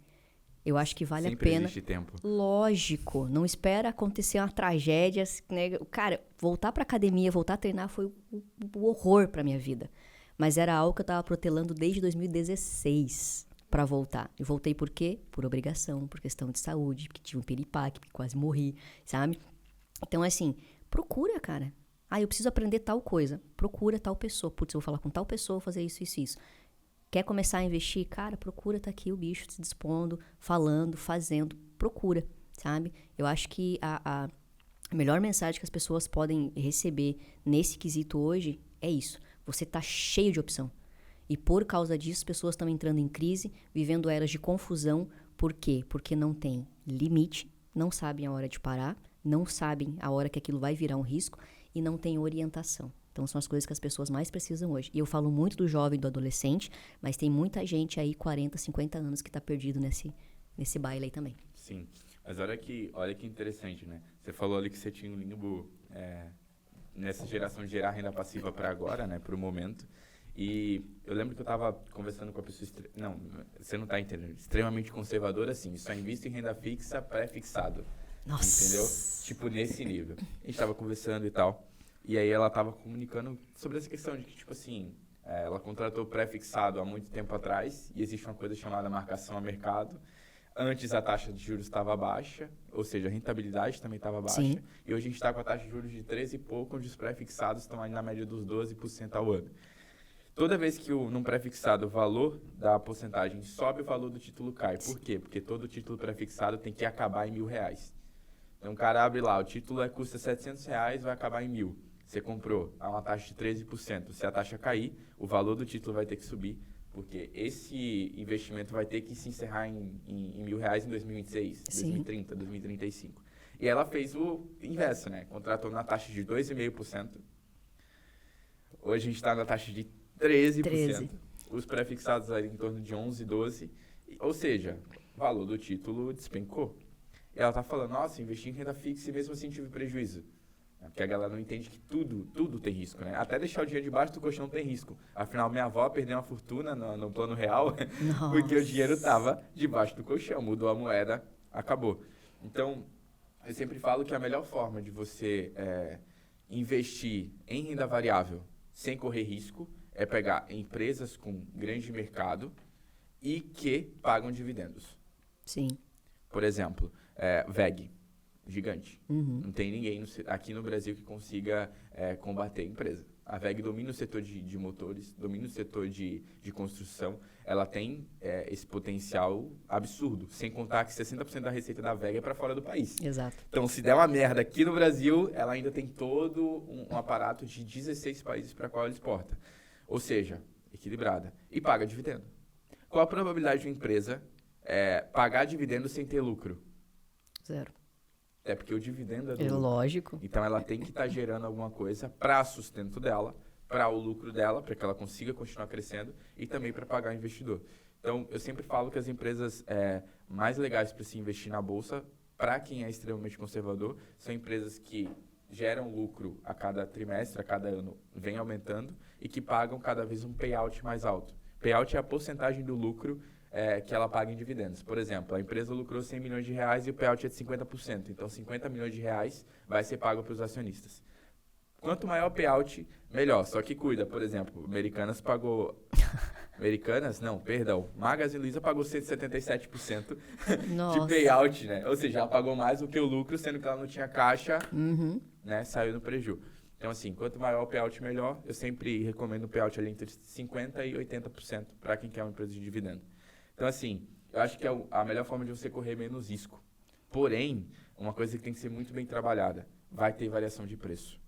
Eu acho que vale Sempre a pena. existe tempo. Lógico, não espera acontecer uma tragédia, né? Cara, voltar pra academia, voltar a treinar foi o horror pra minha vida. Mas era algo que eu tava protelando desde 2016 pra voltar. E voltei por quê? Por obrigação, por questão de saúde, porque tive um piripaque, porque quase morri, sabe? Então, assim, procura, cara. Ah, eu preciso aprender tal coisa. Procura tal pessoa. Putz, eu vou falar com tal pessoa, vou fazer isso, isso, isso. Quer começar a investir? Cara, procura, tá aqui o bicho se dispondo, falando, fazendo. Procura, sabe? Eu acho que a melhor mensagem que as pessoas podem receber nesse quesito hoje é isso. Você tá cheio de opção. E por causa disso, as pessoas estão entrando em crise, vivendo eras de confusão. Por quê? Porque não tem limite, não sabem a hora de parar, não sabem a hora que aquilo vai virar um risco e não tem orientação. Então, são as coisas que as pessoas mais precisam hoje. E eu falo muito do jovem e do adolescente, mas tem muita gente aí, 40, 50 anos, que tá perdido nesse baile aí também. Sim. Mas olha que interessante, né? Você falou ali que você tinha um limbo nessa geração de gerar renda passiva para agora, né? Para o momento. E eu lembro que eu estava conversando com a pessoa... Não, você não está entendendo. Extremamente conservadora, assim. Só invisto em renda fixa pré-fixado. Nossa! Entendeu? Tipo, nesse nível. A gente estava conversando e tal. E aí ela estava comunicando sobre essa questão de que, tipo assim, ela contratou pré-fixado há muito tempo atrás e existe uma coisa chamada marcação a mercado. Antes a taxa de juros estava baixa, ou seja, a rentabilidade também estava baixa. Sim. E hoje a gente está com a taxa de juros de 13 e pouco, onde os pré-fixados estão aí na média dos 12% ao ano. Toda vez que num pré-fixado o valor da porcentagem sobe, o valor do título cai. Por quê? Porque todo título pré-fixado tem que acabar em R$1.000. Então o cara abre lá, o título custa R$700, vai acabar em 1.000. Você comprou a uma taxa de 13%. Se a taxa cair, o valor do título vai ter que subir, porque esse investimento vai ter que se encerrar em R$1.000 em 2026, Sim. 2030, 2035. E ela fez o inverso, né? Contratou na taxa de 2,5%. Hoje a gente está na taxa de 13%. 13. Os pré-fixados ali em torno de 11, 12. Ou seja, o valor do título despencou. E ela está falando, nossa, investi em renda fixa e mesmo assim tive prejuízo. Porque a galera não entende que tudo tem risco, né? Até deixar o dinheiro debaixo do colchão tem risco. Afinal, minha avó perdeu uma fortuna no plano real porque o dinheiro estava debaixo do colchão. Mudou a moeda, acabou. Então, eu sempre falo que a melhor forma de você investir em renda variável sem correr risco é pegar empresas com grande mercado e que pagam dividendos. Sim. Por exemplo, VEG. Gigante. Uhum. Não tem ninguém aqui no Brasil que consiga combater a empresa. A WEG domina o setor de motores, domina o setor de construção. Ela tem esse potencial absurdo, sem contar que 60% da receita da WEG é para fora do país. Exato. Então, se der uma merda aqui no Brasil, ela ainda tem todo um aparato de 16 países para qual ela exporta. Ou seja, equilibrada. E paga dividendo. Qual a probabilidade de uma empresa pagar dividendo sem ter lucro? 0. Até porque o dividendo é do É lucro. lógico. Então, ela tem que estar gerando alguma coisa para sustento dela, para o lucro dela, para que ela consiga continuar crescendo e também para pagar o investidor. Então, eu sempre falo que as empresas mais legais para se investir na bolsa, para quem é extremamente conservador, são empresas que geram lucro a cada trimestre, a cada ano, vem aumentando e que pagam cada vez um payout mais alto. Payout é a porcentagem do lucro que ela paga em dividendos. Por exemplo, a empresa lucrou 100 milhões de reais e o payout é de 50%. Então, 50 milhões de reais vai ser pago para os acionistas. Quanto maior o payout, melhor. Só que cuida, por exemplo, Americanas pagou... Americanas? Não, perdão. Magazine Luiza pagou 177% Nossa. de payout, né? Ou seja, ela pagou mais do que o lucro, sendo que ela não tinha caixa, Uhum. né? Saiu no prejuízo. Então, assim, quanto maior o payout, melhor. Eu sempre recomendo um payout ali entre 50% e 80% para quem quer uma empresa de dividendo. Então, assim, eu acho que é a melhor forma de você correr menos risco. Porém, uma coisa que tem que ser muito bem trabalhada, vai ter variação de preço.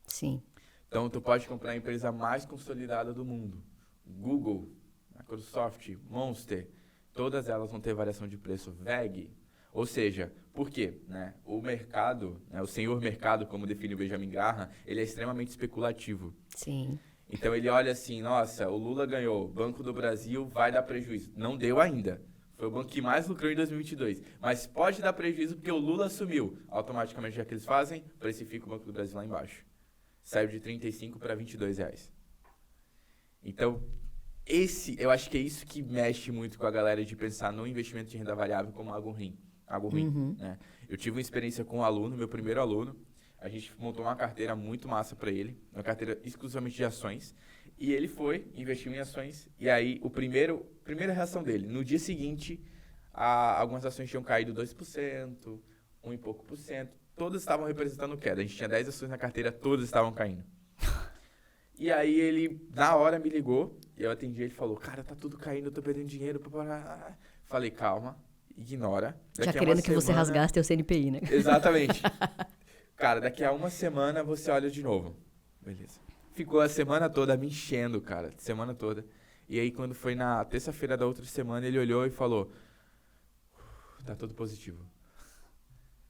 Sim. Então, tu pode comprar a empresa mais consolidada do mundo. Google, Microsoft, Monster, todas elas vão ter variação de preço. WEG. Ou seja, por quê? Né? O mercado, o senhor mercado, como define o Benjamin Graham, ele é extremamente especulativo. Sim. Então ele olha assim, nossa, o Lula ganhou, Banco do Brasil vai dar prejuízo. Não deu ainda. Foi o banco que mais lucrou em 2022. Mas pode dar prejuízo porque o Lula assumiu. Automaticamente, já que eles fazem, precifica o Banco do Brasil lá embaixo. Saiu de 35 para 22 reais. Então, eu acho que é isso que mexe muito com a galera de pensar no investimento de renda variável como algo ruim. Uhum. Né? Eu tive uma experiência com um aluno, meu primeiro aluno. A gente montou uma carteira muito massa para ele, uma carteira exclusivamente de ações. E ele investiu em ações. E aí, primeira reação dele, no dia seguinte, algumas ações tinham caído 2%, 1 e pouco por cento. Todas estavam representando queda. A gente tinha 10 ações na carteira, todas estavam caindo. E aí ele, na hora, me ligou. E eu atendi, ele falou, cara, tá tudo caindo, eu tô perdendo dinheiro. Falei, calma, ignora. Já querendo que você rasgasse teu CNPI, né? Exatamente. Cara, daqui a uma semana você olha de novo. Beleza. Ficou a semana toda me enchendo, cara. Semana toda. E aí, quando foi na terça-feira da outra semana, ele olhou e falou, tá tudo positivo.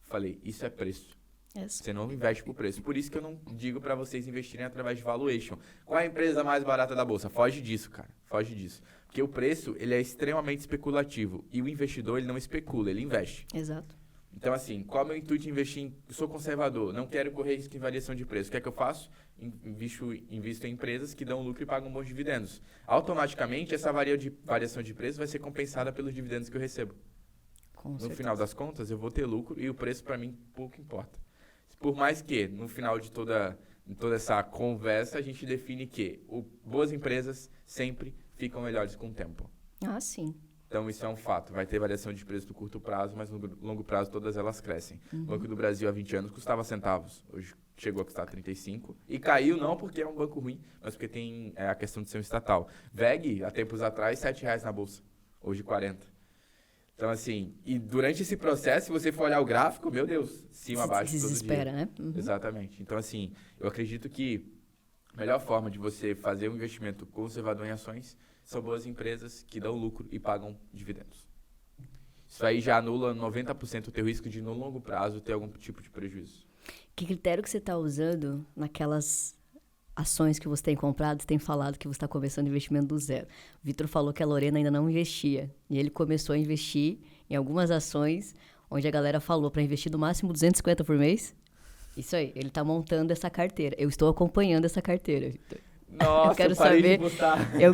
Falei, isso é preço. Isso. Você não investe por preço. Por isso que eu não digo pra vocês investirem através de valuation. Qual é a empresa mais barata da bolsa? Foge disso, cara. Foge disso. Porque o preço, ele é extremamente especulativo. E o investidor, ele não especula, ele investe. Exato. Então, assim, qual é o meu intuito de investir eu sou conservador, não quero correr risco em variação de preço. O que é que eu faço? Invisto em empresas que dão lucro e pagam bons dividendos. Automaticamente, essa variação de preço vai ser compensada pelos dividendos que eu recebo. No final das contas, eu vou ter lucro e o preço, para mim, pouco importa. Por mais que, no final de toda essa conversa, a gente define que boas empresas sempre ficam melhores com o tempo. Ah, sim. Então, isso é um fato. Vai ter variação de preço no curto prazo, mas no longo prazo todas elas crescem. O Banco do Brasil, há 20 anos, custava centavos. Hoje chegou a custar 35. E caiu não porque é um banco ruim, mas porque tem a questão de ser um estatal. WEG, há tempos atrás, R$ 7,00 na bolsa. Hoje, 40. Então, assim, e durante esse processo, se você for olhar o gráfico, meu Deus, cima, abaixo, todo desespera, dia. né? Uhum. Exatamente. Então, assim, eu acredito que a melhor forma de você fazer um investimento conservador em ações são boas empresas que dão lucro e pagam dividendos. Isso aí já anula 90% o teu risco de, no longo prazo, ter algum tipo de prejuízo. Que critério que você está usando naquelas ações que você tem comprado? Você tem falado que você está começando investimento do zero. O Vitor falou que a Lorena ainda não investia. E ele começou a investir em algumas ações onde a galera falou para investir no máximo 250 por mês. Isso aí, ele está montando essa carteira. Eu estou acompanhando essa carteira, Vitor. Nossa, eu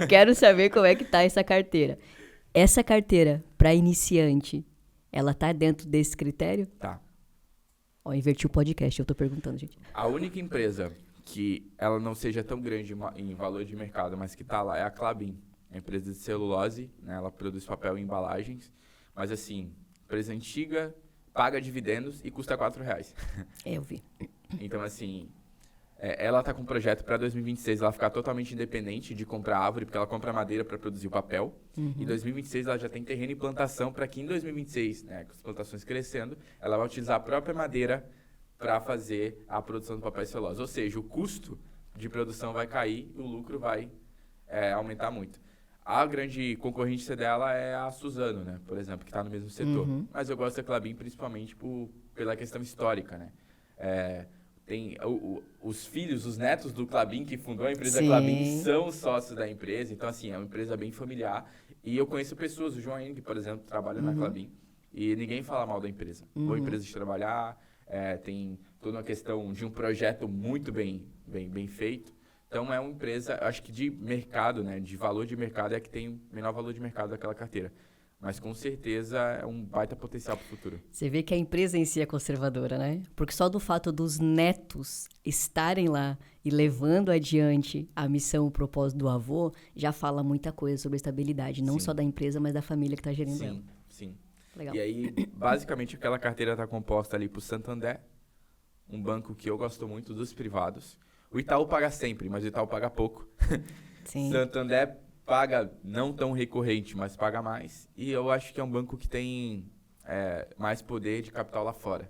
quero saber como é que tá essa carteira. Essa carteira, para iniciante, ela tá dentro desse critério? Tá. Ó, inverti o podcast, eu tô perguntando, gente. A única empresa que ela não seja tão grande em valor de mercado, mas que tá lá, é a Klabin. É uma empresa de celulose, né? Ela produz papel e embalagens. Mas assim, empresa antiga, paga dividendos e custa R$4. Eu vi. Então, assim, Ela está com um projeto para 2026 ela ficar totalmente independente de comprar árvore, porque ela compra madeira para produzir o papel. Em 2026 ela já tem terreno e plantação para que em 2026, né, com as plantações crescendo, ela vai utilizar a própria madeira para fazer a produção do papel e celulose. Ou seja, o custo de produção vai cair e o lucro vai aumentar muito. A grande concorrente dela é a Suzano, né, por exemplo, que está no mesmo setor. Mas eu gosto da Klabin principalmente pela questão histórica, né? Tem os filhos, os netos do Klabin, que fundou a empresa Klabin, são sócios da empresa. Então, assim, é uma empresa bem familiar. E eu conheço pessoas, o João Henrique, por exemplo, trabalha na Klabin. E ninguém fala mal da empresa. Boa empresa de trabalhar, tem toda uma questão de um projeto muito bem feito. Então, é uma empresa, acho que de mercado, né, de valor de mercado, é a que tem o menor valor de mercado daquela carteira. Mas, com certeza, é um baita potencial para o futuro. Você vê que a empresa em si é conservadora, né? Porque só do fato dos netos estarem lá e levando adiante a missão, o propósito do avô, já fala muita coisa sobre a estabilidade. Não só da empresa, mas da família que está gerindo ela. Sim. Legal. E aí, basicamente, aquela carteira está composta ali por Santander, um banco que eu gosto muito dos privados. O Itaú paga sempre, mas o Itaú paga pouco. Sim. Santander paga não tão recorrente, mas paga mais. E eu acho que é um banco que tem mais poder de capital lá fora.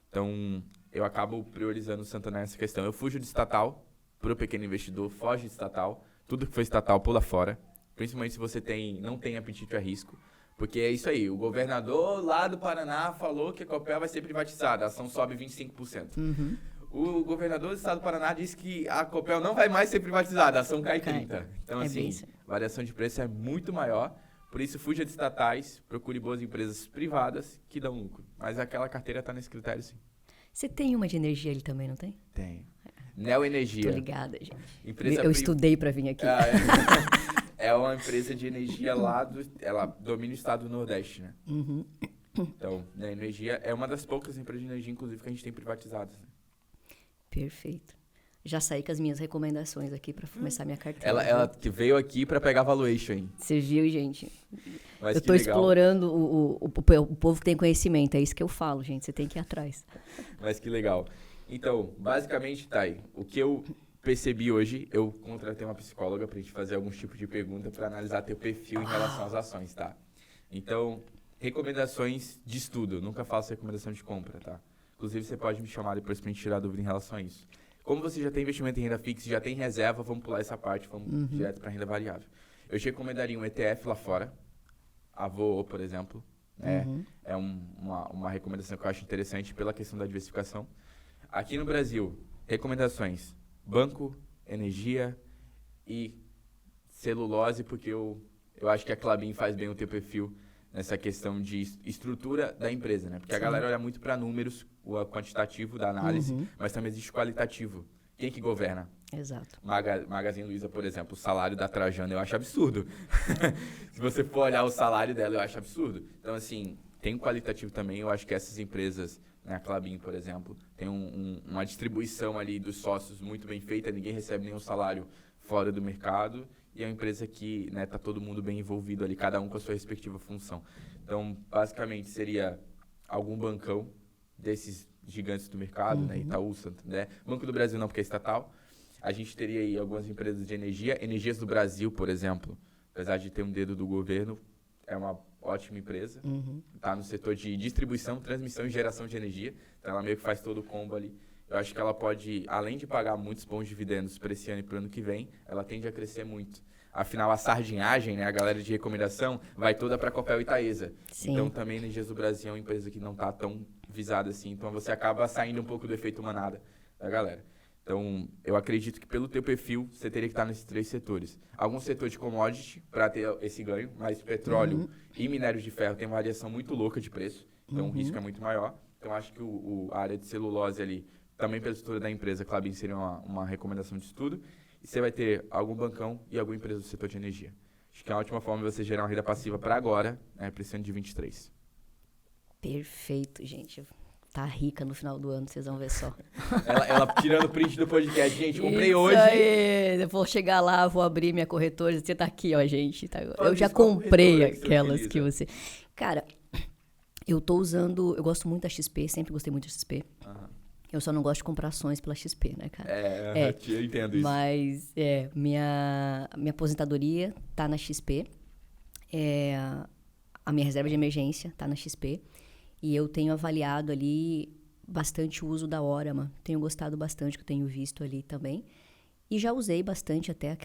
Então, eu acabo priorizando o Santander nessa questão. Eu fujo de estatal para o pequeno investidor, foge de estatal. Tudo que for estatal, pula fora. Principalmente se você não tem apetite a risco. Porque é isso aí, o governador lá do Paraná falou que a Copel vai ser privatizada, a ação sobe 25%. O governador do estado do Paraná disse que a Copel não vai mais ser privatizada, a ação cai 30%. Então, assim, variação de preço é muito maior. Por isso, fuja de estatais, procure boas empresas privadas que dão lucro. Mas aquela carteira está nesse critério, sim. Você tem uma de energia ali também, não tem? Tenho. Neoenergia. Tô ligada, gente. Empresa eu estudei para vir aqui. É uma empresa de energia lá ela domina o estado do Nordeste, né? Então, a energia é uma das poucas empresas de energia, inclusive, que a gente tem privatizadas, né? Perfeito. Já saí com as minhas recomendações aqui para começar minha carteira. Ela que veio aqui para pegar valuation, hein? Você viu, gente? Mas eu tô explorando o povo que tem conhecimento. É isso que eu falo, gente. Você tem que ir atrás. Mas que legal. Então, basicamente, Thay, o que eu percebi hoje, eu contratei uma psicóloga pra gente fazer alguns tipos de pergunta para analisar teu perfil em relação às ações, tá? Então, recomendações de estudo. Eu nunca faço recomendação de compra, tá? Inclusive, você pode me chamar depois pra gente tirar dúvida em relação a isso. Como você já tem investimento em renda fixa, já tem reserva, vamos pular essa parte, vamos direto para renda variável. Eu te recomendaria um ETF lá fora, Avô, por exemplo. É uma recomendação que eu acho interessante pela questão da diversificação. Aqui no Brasil, recomendações: banco, energia e celulose, porque eu acho que a Klabin faz bem o teu perfil nessa questão de estrutura da empresa, né? Porque a galera olha muito para números, o quantitativo da análise, mas também existe o qualitativo. Quem que governa? Exato. Magazine Luiza, por exemplo, o salário da Trajano eu acho absurdo. Se você for olhar o salário dela, eu acho absurdo. Então, assim, tem um qualitativo também. Eu acho que essas empresas, né, a Klabin, por exemplo, tem uma distribuição ali dos sócios muito bem feita. Ninguém recebe nenhum salário fora do mercado. E é uma empresa que, né, tá todo mundo bem envolvido ali, cada um com a sua respectiva função. Então, basicamente, seria algum bancão desses gigantes do mercado, né, Itaú, Santander. Banco do Brasil não, porque é estatal. A gente teria aí algumas empresas de energia. Energias do Brasil, por exemplo, apesar de ter um dedo do governo, é uma ótima empresa. Está no setor de distribuição, transmissão e geração de energia. Então, ela meio que faz todo o combo ali. Eu acho que ela pode, além de pagar muitos bons dividendos para esse ano e para o ano que vem, ela tende a crescer muito. Afinal, a sardinhagem, né, a galera de recomendação, vai toda para a Copel e Taesa. Então, também Energias do Brasil é uma empresa que não está tão visada assim. Então, você acaba saindo um pouco do efeito manada da galera. Então, eu acredito que pelo teu perfil, você teria que estar nesses 3 setores. Algum setor de commodity para ter esse ganho, mas petróleo e minérios de ferro tem uma variação muito louca de preço. Então, o risco é muito maior. Então, acho que a área de celulose ali, também pela estrutura da empresa, Klabin seria uma recomendação de estudo. E você vai ter algum bancão e alguma empresa do setor de energia. Acho que é uma ótima forma de você gerar uma renda passiva para agora, né, para esse ano de 23. Perfeito, gente. Tá rica no final do ano, vocês vão ver só. ela tirando print do podcast. Gente, comprei isso hoje. Aí. Eu vou chegar lá, vou abrir minha corretora. Você tá aqui, ó, gente. Tá? Eu já comprei aquelas que você... Cara, eu tô usando... Eu gosto muito da XP, sempre gostei muito da XP. Eu só não gosto de comprar ações pela XP, né, cara? Eu entendo isso. Mas, minha aposentadoria tá na XP. A minha reserva de emergência tá na XP. E eu tenho avaliado ali bastante o uso da Orama. Tenho gostado bastante, que eu tenho visto ali também. E já usei bastante até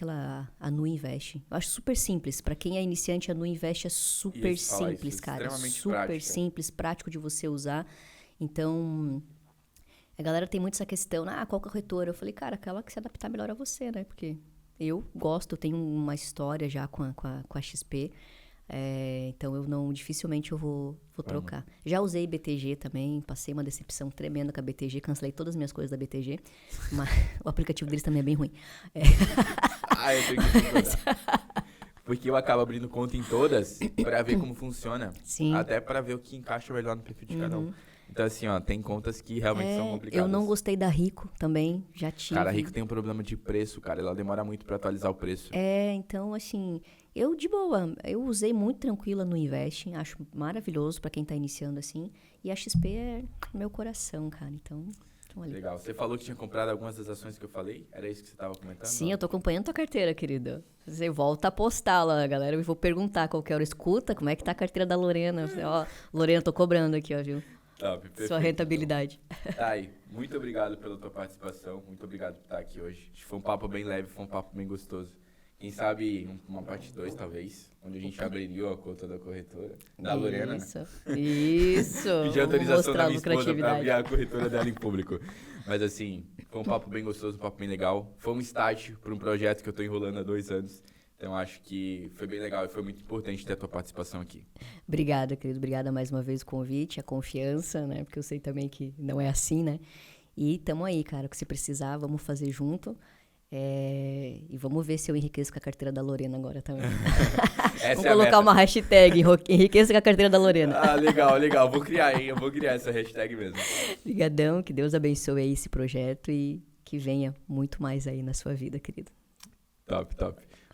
a Nu Invest. Eu acho super simples. Para quem é iniciante, a Nu Invest é super simples, cara. Extremamente Super prática. simples, prático de você usar. Então, a galera tem muito essa questão, qual corretora? Eu falei, cara, aquela que se adaptar melhor a você, né? Porque eu gosto, eu tenho uma história já com a XP. Então, dificilmente eu vou trocar. Já usei BTG também, passei uma decepção tremenda com a BTG, cancelei todas as minhas coisas da BTG, mas o aplicativo deles também é bem ruim. Eu tenho que concordar. Porque eu acabo abrindo conta em todas pra ver como funciona. Sim. Até pra ver o que encaixa melhor no perfil de cada um. Então, assim, tem contas que realmente são complicadas. Eu não gostei da Rico também, já tive. Cara, a Rico tem um problema de preço, cara. Ela demora muito pra atualizar o preço. Então, assim, eu de boa, eu usei muito tranquila no Invest, acho maravilhoso pra quem tá iniciando assim. E a XP é meu coração, cara, então... Ali. Legal. Você falou que tinha comprado algumas das ações que eu falei? Era isso que você tava comentando? Sim, eu tô acompanhando tua carteira, querida. Você volta a postar lá, galera. Eu vou perguntar qualquer hora. Escuta, como é que tá a carteira da Lorena? Ó, Lorena, tô cobrando aqui, ó, viu? Top, perfeito. Sua rentabilidade. Tá aí. Muito obrigado pela tua participação. Muito obrigado por estar aqui hoje. Foi um papo bem leve, foi um papo bem gostoso. Quem sabe uma parte 2, talvez, onde a gente abriria a conta da corretora. Da Lorena, Isso. né? Isso. Pedir autorização da minha esposa pra abrir criatividade. a corretora dela em público. Mas assim, foi um papo bem gostoso, um papo bem legal. Foi um start para um projeto que eu tô enrolando há 2 anos. Então acho que foi bem legal e foi muito importante ter a tua participação aqui. Obrigada, querido. Obrigada mais uma vez o convite, a confiança, né? Porque eu sei também que não é assim, né? E tamo aí, cara. O que você precisar, vamos fazer junto. E vamos ver se eu enriqueço com a carteira da Lorena agora também. Vamos colocar uma hashtag, enriqueça com a carteira da Lorena. Legal. Vou criar, hein? Eu vou criar essa hashtag mesmo. Obrigadão, que Deus abençoe aí esse projeto e que venha muito mais aí na sua vida, querido. Top.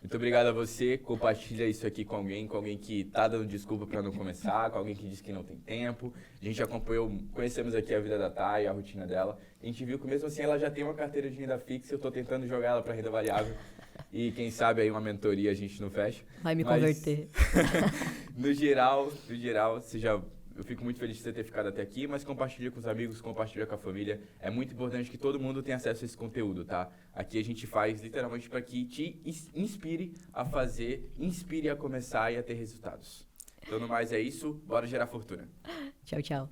Muito obrigado a você. Compartilha isso aqui com alguém que tá dando desculpa pra não começar, com alguém que diz que não tem tempo. A gente conhecemos aqui a vida da Thay, a rotina dela. A gente viu que mesmo assim ela já tem uma carteira de renda fixa, eu tô tentando jogar ela pra renda variável. E quem sabe aí uma mentoria a gente não fecha. Vai me converter. No geral, eu fico muito feliz de você ter ficado até aqui, mas compartilha com os amigos, compartilha com a família. É muito importante que todo mundo tenha acesso a esse conteúdo, tá? Aqui a gente faz literalmente para que te inspire a fazer, inspire a começar e a ter resultados. Então, no mais é isso, bora gerar fortuna. Tchau.